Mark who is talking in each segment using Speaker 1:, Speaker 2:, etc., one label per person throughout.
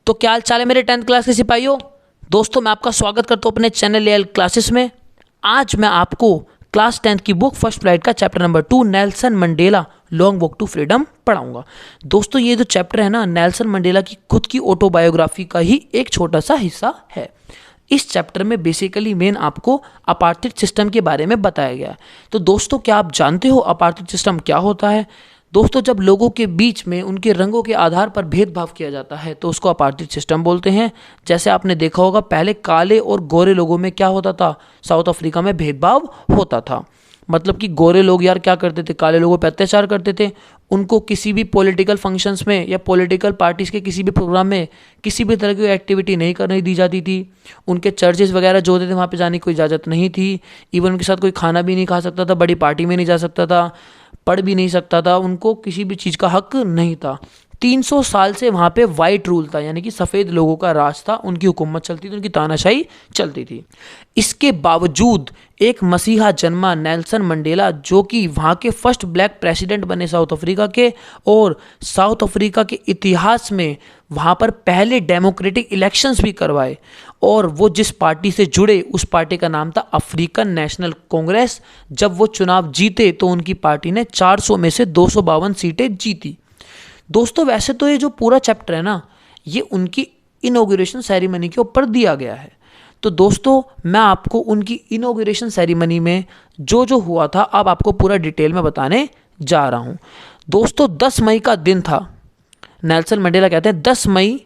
Speaker 1: तो क्या हाल चाल है मेरे 10th क्लास के सिपाहियों। दोस्तों मैं आपका स्वागत करता हूँ अपने चैनल एल क्लासेस में। आज मैं आपको क्लास 10th की बुक फर्स्ट फ्लाइट का chapter number 2 Nelson Mandela long walk to freedom पढ़ाऊंगा। दोस्तों ये जो चैप्टर है ना, नेल्सन मंडेला की खुद की ऑटोबायोग्राफी का ही एक छोटा सा हिस्सा है। इस चैप्टर में बेसिकली मेन आपको अपार्थिड सिस्टम के बारे में बताया गया है। तो दोस्तों क्या आप जानते हो अपार्थिड सिस्टम क्या होता है? दोस्तों जब लोगों के बीच में उनके रंगों के आधार पर भेदभाव किया जाता है तो उसको अपार्थिड सिस्टम बोलते हैं। जैसे आपने देखा होगा पहले काले और गोरे लोगों में क्या होता था, साउथ अफ्रीका में भेदभाव होता था। मतलब कि गोरे लोग यार क्या करते थे, काले लोगों पर अत्याचार करते थे। उनको किसी भी पॉलिटिकल फंक्शंस में या पॉलिटिकल पार्टीज़ के किसी भी प्रोग्राम में किसी भी तरह की एक्टिविटी नहीं करने दी जाती थी। उनके चर्चेस वगैरह जो होते थे वहाँ पे जाने की कोई इजाज़त नहीं थी। इवन उनके साथ कोई खाना भी नहीं खा सकता था, बड़ी पार्टी में नहीं जा सकता था, पढ़ भी नहीं सकता था, उनको किसी भी चीज़ का हक नहीं था। 300 साल से वहाँ पे वाइट रूल था, यानी कि सफ़ेद लोगों का राज था, उनकी हुकूमत चलती थी, उनकी तानाशाही चलती थी। इसके बावजूद एक मसीहा जन्मा नेल्सन मंडेला, जो कि वहाँ के फर्स्ट ब्लैक प्रेसिडेंट बने साउथ अफ्रीका के, और साउथ अफ्रीका के इतिहास में वहाँ पर पहले डेमोक्रेटिक इलेक्शंस भी करवाए। और वो जिस पार्टी से जुड़े उस पार्टी का नाम था अफ्रीकन नेशनल कांग्रेस। जब वो चुनाव जीते तो उनकी पार्टी ने 400 में से 252 सीटें जीती। दोस्तों वैसे तो ये जो पूरा चैप्टर है ना, ये उनकी इनॉग्रेशन सेरेमनी के ऊपर दिया गया है। तो दोस्तों मैं आपको उनकी इनॉग्रेशन सेरेमनी में जो जो हुआ था अब आपको पूरा डिटेल में बताने जा रहा हूँ। दोस्तों 10 मई का दिन था। नेल्सन मंडेला कहते हैं 10 मई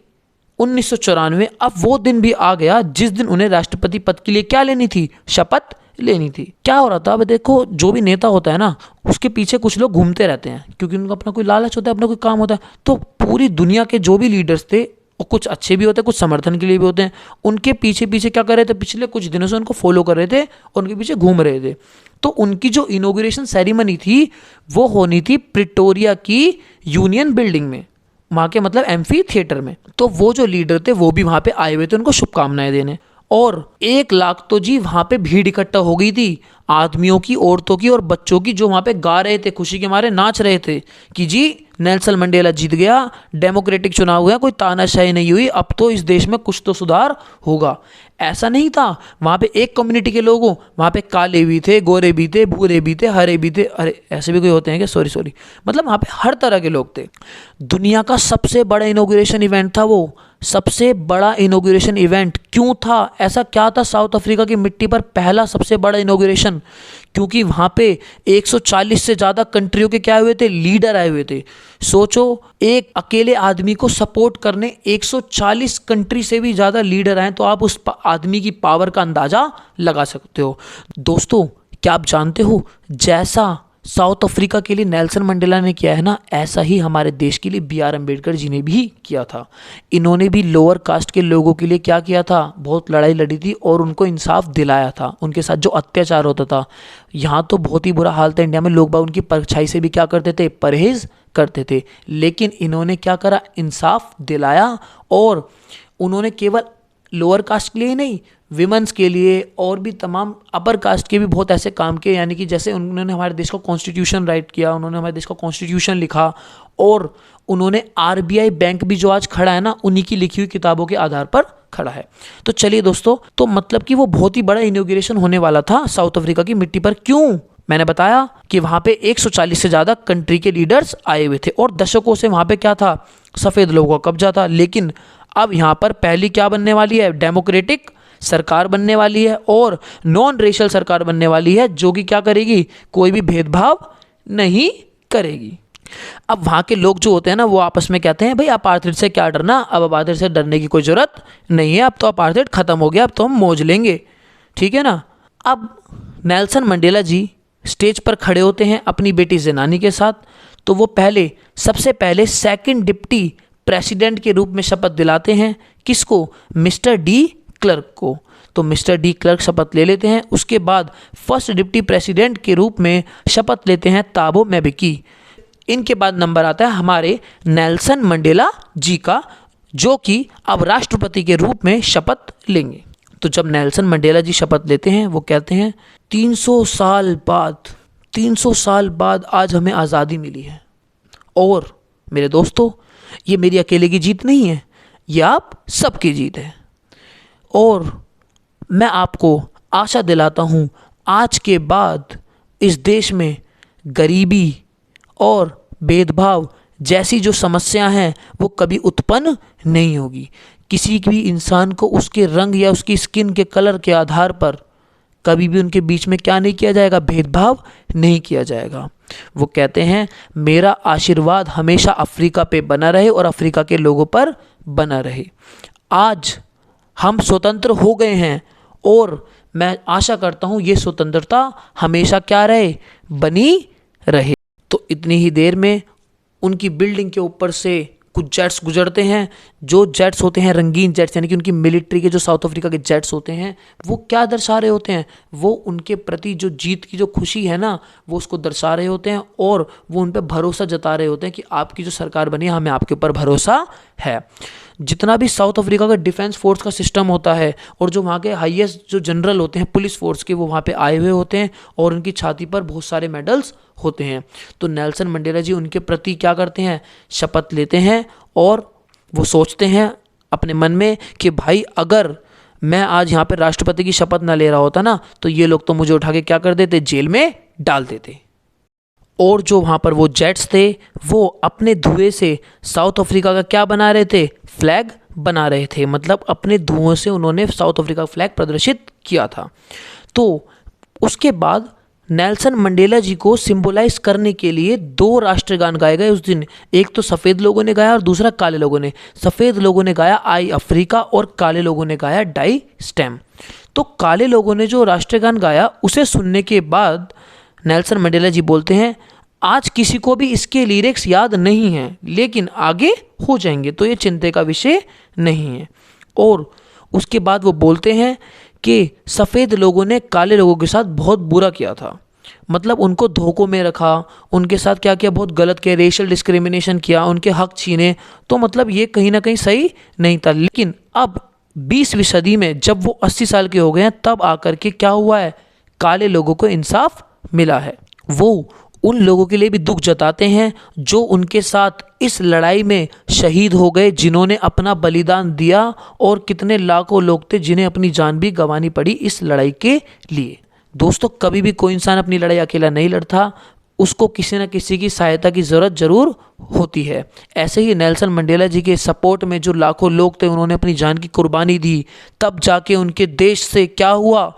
Speaker 1: 1994। अब वो दिन भी आ गया जिस दिन उन्हें राष्ट्रपति पद के लिए क्या लेनी थी, शपथ लेनी थी। क्या हो रहा था, अब देखो जो भी नेता होता है ना उसके पीछे कुछ लोग घूमते रहते हैं, क्योंकि उनका अपना कोई लालच होता है, अपना कोई काम होता है। तो पूरी दुनिया के जो भी लीडर्स थे, और कुछ अच्छे भी होते हैं, कुछ समर्थन के लिए भी होते हैं, उनके पीछे पीछे क्या कर रहे थे, पिछले कुछ दिनों से उनको फॉलो कर रहे थे और उनके पीछे घूम रहे थे। तो उनकी जो इनॉग्रेशन सेरेमनी थी वो होनी थी प्रिटोरिया की यूनियन बिल्डिंग में, वहाँ के मतलब एम्फी थिएटर में। तो वो जो लीडर थे वो भी वहाँ पे आए हुए थे उनको शुभकामनाएं देने। और 1 लाख तो जी वहाँ पे भीड़ इकट्ठा हो गई थी, आदमियों की, औरतों की और बच्चों की, जो वहाँ पे गा रहे थे, खुशी के मारे नाच रहे थे कि जी नेल्सन मंडेला जीत गया, डेमोक्रेटिक चुनाव हुआ, कोई तानाशाही नहीं हुई, अब तो इस देश में कुछ तो सुधार होगा। ऐसा नहीं था, वहाँ पे एक कम्युनिटी के लोग हो, वहाँ पे काले भी थे, गोरे भी थे, भूरे भी थे, हरे भी थे। अरे ऐसे भी कोई होते हैं क्या, सॉरी मतलब वहाँ पे हर तरह के लोग थे। दुनिया का सबसे बड़ा इनॉग्रेशन इवेंट था वो। सबसे बड़ा इनॉग्रेशन इवेंट क्यों था, ऐसा क्या था साउथ अफ्रीका की मिट्टी पर पहला सबसे बड़ा इनॉग्रेशन? क्योंकि वहाँ पे 140 से ज़्यादा कंट्रियों के क्या हुए थे, लीडर आए हुए थे। सोचो एक अकेले आदमी को सपोर्ट करने 140 कंट्री से भी ज़्यादा लीडर आए, तो आप उस आदमी की पावर का अंदाज़ा लगा सकते हो। दोस्तों क्या आप जानते हो जैसा साउथ अफ्रीका के लिए नेल्सन मंडेला ने किया है ना, ऐसा ही हमारे देश के लिए BR अम्बेडकर जी ने भी किया था। इन्होंने भी लोअर कास्ट के लोगों के लिए क्या किया था, बहुत लड़ाई लड़ी थी और उनको इंसाफ दिलाया था। उनके साथ जो अत्याचार होता था, यहाँ तो बहुत ही बुरा हाल था इंडिया में, लोग बाग उनकी परछाई से भी क्या करते थे, परहेज करते थे। लेकिन इन्होंने क्या करा, इंसाफ दिलाया। और उन्होंने केवल लोअर कास्ट के लिए नहीं, विमेंस के लिए और भी तमाम अपर कास्ट के भी बहुत ऐसे काम किए। यानी कि जैसे उन्होंने हमारे देश का कॉन्स्टिट्यूशन राइट किया, उन्होंने हमारे देश का कॉन्स्टिट्यूशन लिखा, और उन्होंने RBI बैंक भी जो आज खड़ा है ना, उन्हीं की लिखी हुई किताबों के आधार पर खड़ा है। तो चलिए दोस्तों, तो मतलब कि वो बहुत ही बड़ा इनॉग्रेशन होने वाला था साउथ अफ्रीका की मिट्टी पर। क्यों? मैंने बताया कि वहाँ पे 140 से ज़्यादा कंट्री के लीडर्स आए हुए थे और दशकों से वहाँ पे क्या था, सफ़ेद लोगों का कब्जा था। लेकिन अब यहाँ पर पहली क्या बनने वाली है, डेमोक्रेटिक सरकार बनने वाली है और नॉन रेशियल सरकार बनने वाली है, जो कि क्या करेगी, कोई भी भेदभाव नहीं करेगी। अब वहाँ के लोग जो होते हैं ना, वो आपस में कहते हैं भाई अपार्थिड से क्या डरना, अब अपार्थिड से डरने की कोई ज़रूरत नहीं है, अब तो अपार्थिड ख़त्म हो गया, अब तो हम मौज लेंगे, ठीक है ना। अब नेल्सन मंडेला जी स्टेज पर खड़े होते हैं अपनी बेटी ज़ेनानी के साथ। तो वो सबसे पहले सेकंड डिप्टी प्रेसिडेंट के रूप में शपथ दिलाते हैं, किसको, मिस्टर डी क्लर्क को। तो मिस्टर डी क्लर्क शपथ ले लेते हैं। उसके बाद फर्स्ट डिप्टी प्रेसिडेंट के रूप में शपथ लेते हैं ताबो म्बेकी। इनके बाद नंबर आता है हमारे नेल्सन मंडेला जी का, जो कि अब राष्ट्रपति के रूप में शपथ लेंगे। तो जब नेल्सन मंडेला जी शपथ लेते हैं, वो कहते हैं 300 साल बाद आज हमें आज़ादी मिली है। और मेरे दोस्तों, ये मेरी अकेले की जीत नहीं है, ये आप सबकी जीत है। और मैं आपको आशा दिलाता हूँ आज के बाद इस देश में गरीबी और भेदभाव जैसी जो समस्या हैं वो कभी उत्पन्न नहीं होगी। किसी भी इंसान को उसके रंग या उसकी स्किन के कलर के आधार पर कभी भी उनके बीच में क्या नहीं किया जाएगा, भेदभाव नहीं किया जाएगा। वो कहते हैं मेरा आशीर्वाद हमेशा अफ्रीका पे बना रहे और अफ्रीका के लोगों पर बना रहे। आज हम स्वतंत्र हो गए हैं और मैं आशा करता हूँ ये स्वतंत्रता हमेशा क्या रहे, बनी रहे। तो इतनी ही देर में उनकी बिल्डिंग के ऊपर से कुछ जेट्स गुजरते हैं। जो जेट्स होते हैं रंगीन जेट्स, यानी कि उनकी मिलिट्री के जो साउथ अफ्रीका के जेट्स होते हैं, वो क्या दर्शा रहे होते हैं, वो उनके प्रति जो जीत की जो खुशी है ना, वो उसको दर्शा रहे होते हैं और वो उन पर भरोसा जता रहे होते हैं कि आपकी जो सरकार बनी है हमें आपके ऊपर भरोसा है। जितना भी साउथ अफ्रीका का डिफेंस फोर्स का सिस्टम होता है और जो वहाँ के हाईएस्ट जो जनरल होते हैं पुलिस फोर्स के, वो वहाँ पे आए हुए होते हैं और उनकी छाती पर बहुत सारे मेडल्स होते हैं। तो नेल्सन मंडेला जी उनके प्रति क्या करते हैं, शपथ लेते हैं और वो सोचते हैं अपने मन में कि भाई अगर मैं आज यहाँ पे राष्ट्रपति की शपथ ना ले रहा होता ना, तो ये लोग तो मुझे उठा के क्या कर देते, जेल में डाल देते। और जो वहाँ पर वो जेट्स थे वो अपने धुएं से साउथ अफ्रीका का क्या बना रहे थे, फ्लैग बना रहे थे। मतलब अपने धुओं से उन्होंने साउथ अफ्रीका फ्लैग प्रदर्शित किया था। तो उसके बाद नेल्सन मंडेला जी को सिंबलाइज करने के लिए दो राष्ट्रगान गाए गए उस दिन। एक तो सफ़ेद लोगों ने गाया और दूसरा काले लोगों ने। सफ़ेद लोगों ने गाया आई अफ्रीका और काले लोगों ने गाया डाई स्टेम। तो काले लोगों ने जो राष्ट्रगान गाया उसे सुनने के बाद नेल्सन मंडेला जी बोलते हैं आज किसी को भी इसके लिरिक्स याद नहीं हैं, लेकिन आगे हो जाएंगे, तो ये चिंता का विषय नहीं है। और उसके बाद वो बोलते हैं कि सफ़ेद लोगों ने काले लोगों के साथ बहुत बुरा किया था। मतलब उनको धोखों में रखा, उनके साथ क्या किया, बहुत गलत किया, रेशियल डिस्क्रिमिनेशन किया, उनके हक छीने। तो मतलब ये कहीं ना कहीं सही नहीं था। लेकिन अब 20वीं सदी में जब वो 80 साल के हो गए हैं, तब आकर के क्या हुआ है, काले लोगों को इंसाफ मिला है। वो उन लोगों के लिए भी दुख जताते हैं जो उनके साथ इस लड़ाई में शहीद हो गए, जिन्होंने अपना बलिदान दिया, और कितने लाखों लोग थे जिन्हें अपनी जान भी गंवानी पड़ी इस लड़ाई के लिए। दोस्तों, कभी भी कोई इंसान अपनी लड़ाई अकेला नहीं लड़ता, उसको किसी न किसी की सहायता की ज़रूरत ज़रूर होती है। ऐसे ही नेल्सन मंडेला जी के सपोर्ट में जो लाखों लोग थे, उन्होंने अपनी जान की कुर्बानी दी, तब जाके उनके देश से क्या हुआ,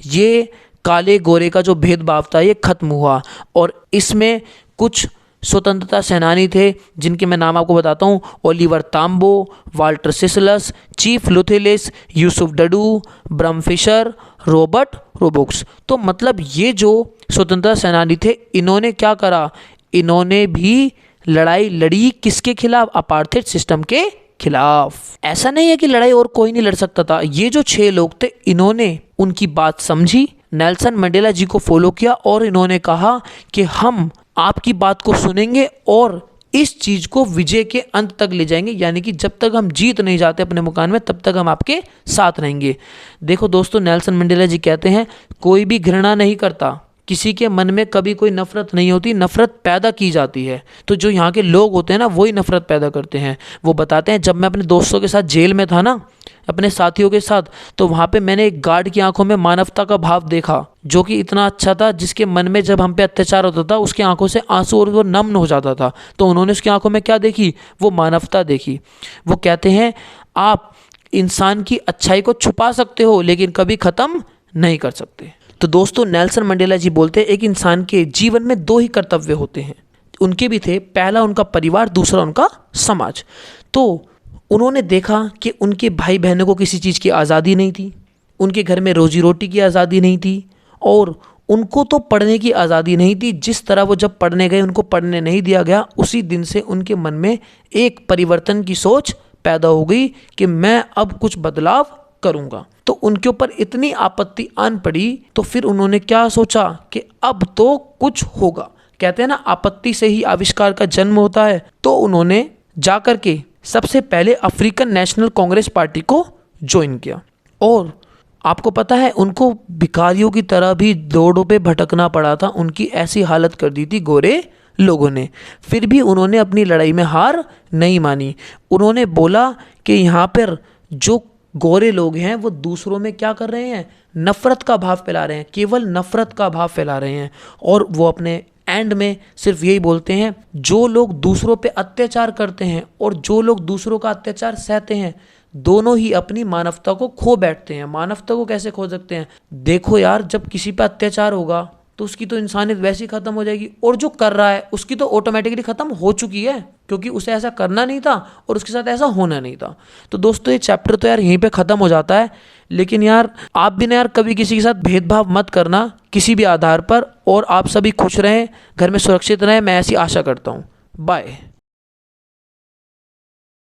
Speaker 1: ये काले गोरे का जो भेदभाव था ये खत्म हुआ। और इसमें कुछ स्वतंत्रता सेनानी थे जिनके मैं नाम आपको बताता हूँ, Oliver ताम्बो, Walter सिसलस, chief लुथेलिस, Yusuf डडू, ब्रम Fisher, Robert रोबोक्स। तो मतलब ये जो स्वतंत्रता सेनानी थे, इन्होंने क्या करा, इन्होंने भी लड़ाई लड़ी किसके खिलाफ, अपार्थाइड सिस्टम के खिलाफ। ऐसा नहीं है कि लड़ाई और कोई नहीं लड़ सकता था। ये जो 6 लोग थे, इन्होंने उनकी बात समझी, नेल्सन मंडेला जी को फॉलो किया और इन्होंने कहा कि हम आपकी बात को सुनेंगे और इस चीज़ को विजय के अंत तक ले जाएंगे, यानी कि जब तक हम जीत नहीं जाते अपने मुकाम में तब तक हम आपके साथ रहेंगे। देखो दोस्तों, नेल्सन मंडेला जी कहते हैं कोई भी घृणा नहीं करता, किसी के मन में कभी कोई नफरत नहीं होती, नफरत पैदा की जाती है। तो जो यहाँ के लोग होते हैं ना, वही नफरत पैदा करते हैं। वो बताते हैं जब मैं अपने दोस्तों के साथ जेल में था ना, अपने साथियों के साथ, तो वहाँ पे मैंने एक गार्ड की आंखों में मानवता का भाव देखा, जो कि इतना अच्छा था, जिसके मन में जब हम पे अत्याचार होता था उसकी आंखों से आंसू और वो नम्न हो जाता था। तो उन्होंने उसकी आंखों में क्या देखी, वो मानवता देखी। वो कहते हैं आप इंसान की अच्छाई को छुपा सकते हो लेकिन कभी ख़त्म नहीं कर सकते। तो दोस्तों, नेल्सन मंडेला जी बोलते हैं एक इंसान के जीवन में 2 ही कर्तव्य होते हैं। उनके भी थे, पहला उनका परिवार, दूसरा उनका समाज। तो उन्होंने देखा कि उनके भाई बहनों को किसी चीज़ की आज़ादी नहीं थी, उनके घर में रोजी रोटी की आज़ादी नहीं थी, और उनको तो पढ़ने की आज़ादी नहीं थी। जिस तरह वो जब पढ़ने गए उनको पढ़ने नहीं दिया गया, उसी दिन से उनके मन में एक परिवर्तन की सोच पैदा हो गई कि मैं अब कुछ बदलाव करूँगा। तो उनके ऊपर इतनी आपत्ति आन पड़ी, तो फिर उन्होंने क्या सोचा कि अब तो कुछ होगा। कहते हैं ना, आपत्ति से ही आविष्कार का जन्म होता है। तो उन्होंने जाकर के सबसे पहले अफ्रीकन नेशनल कांग्रेस पार्टी को ज्वाइन किया। और आपको पता है, उनको भिखारियों की तरह भी रोडों पे भटकना पड़ा था, उनकी ऐसी हालत कर दी थी गोरे लोगों ने। फिर भी उन्होंने अपनी लड़ाई में हार नहीं मानी। उन्होंने बोला कि यहाँ पर जो गोरे लोग हैं वो दूसरों में क्या कर रहे हैं, नफ़रत का भाव फैला रहे हैं, केवल नफ़रत का भाव फैला रहे हैं। और वो अपने एंड में सिर्फ यही बोलते हैं, जो लोग दूसरों पे अत्याचार करते हैं और जो लोग दूसरों का अत्याचार सहते हैं, दोनों ही अपनी मानवता को खो बैठते हैं। मानवता को कैसे खो सकते हैं? देखो यार, जब किसी पे अत्याचार होगा तो उसकी तो इंसानियत वैसे ही खत्म हो जाएगी, और जो कर रहा है उसकी तो ऑटोमेटिकली खत्म हो चुकी है, क्योंकि उसे ऐसा करना नहीं था और उसके साथ ऐसा होना नहीं था। तो दोस्तों ये चैप्टर तो यार यहीं पे खत्म हो जाता है। लेकिन यार आप भी ना यार कभी किसी के साथ भेदभाव मत करना किसी भी आधार पर, और आप सभी खुश रहें, घर में सुरक्षित रहें, मैं ऐसी आशा करता हूँ। बाय।